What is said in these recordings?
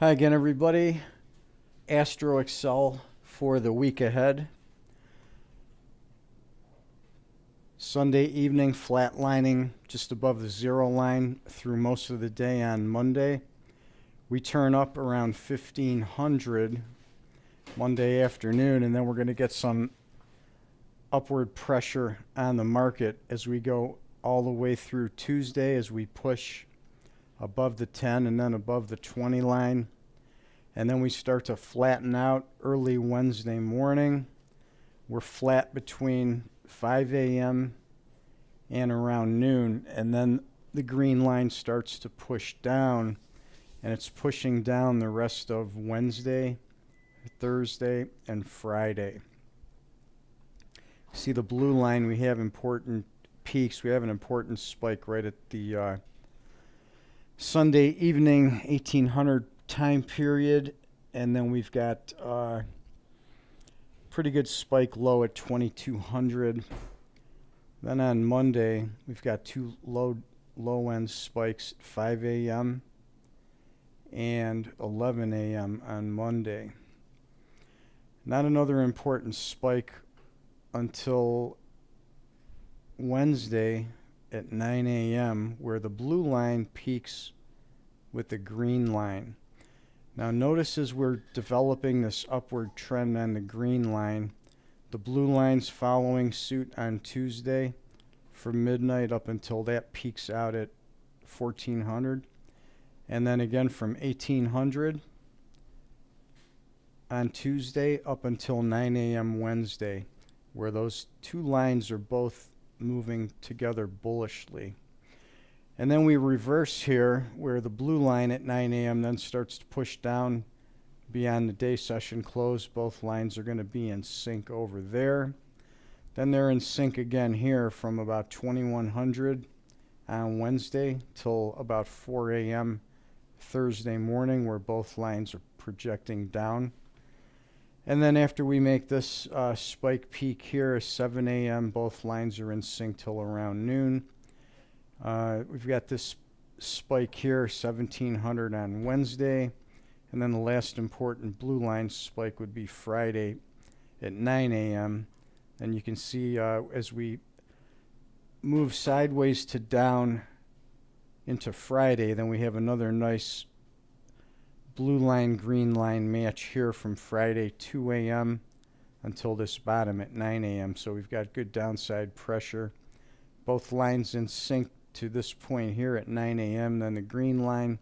Hi again, everybody. Astro Excel for the week ahead. Sunday evening, flatlining just above the zero line through most of the day on Monday. We turn up around 1500 Monday afternoon, and then we're going to get some upward pressure on the market as we go all the way through Tuesday as we push above the 10 and then above the 20 line. And then we start to flatten out early Wednesday morning. We're flat between 5 a.m. and around noon. And then the green line starts to push down. And it's pushing down the rest of Wednesday, Thursday, and Friday. See the blue line, we have important peaks. We have an important spike right at the Sunday evening 1800 time period, and then we've got pretty good spike low at 2200. Then on Monday we've got two low end spikes at 5 a.m. and 11 a.m. on Monday. Not another important spike until Wednesday at 9 a.m. where the blue line peaks with the green line. Now notice as we're developing this upward trend on the green line, the blue line's following suit on Tuesday from midnight up until that peaks out at 1400. And then again from 1800 on Tuesday up until 9 a.m. Wednesday, where those two lines are both moving together bullishly. And then we reverse here where the blue line at 9 a.m. then starts to push down beyond the day session close. Both lines are going to be in sync over there. Then they're in sync again here from about 2100 on Wednesday till about 4 a.m. Thursday morning, where both lines are projecting down. And then after we make this spike peak here at 7 a.m., both lines are in sync till around noon. We've got this spike here, 1700 on Wednesday. And then the last important blue line spike would be Friday at 9 a.m. And you can see as we move sideways to down into Friday, then we have another nice blue line, green line match here from Friday 2 a.m. until this bottom at 9 a.m. So we've got good downside pressure. Both lines in sync to this point here at 9 a.m. Then the green line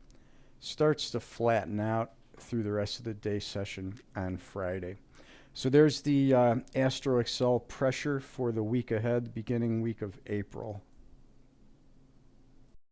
starts to flatten out through the rest of the day session on Friday. So there's the Astro Excel pressure for the week ahead, beginning week of April.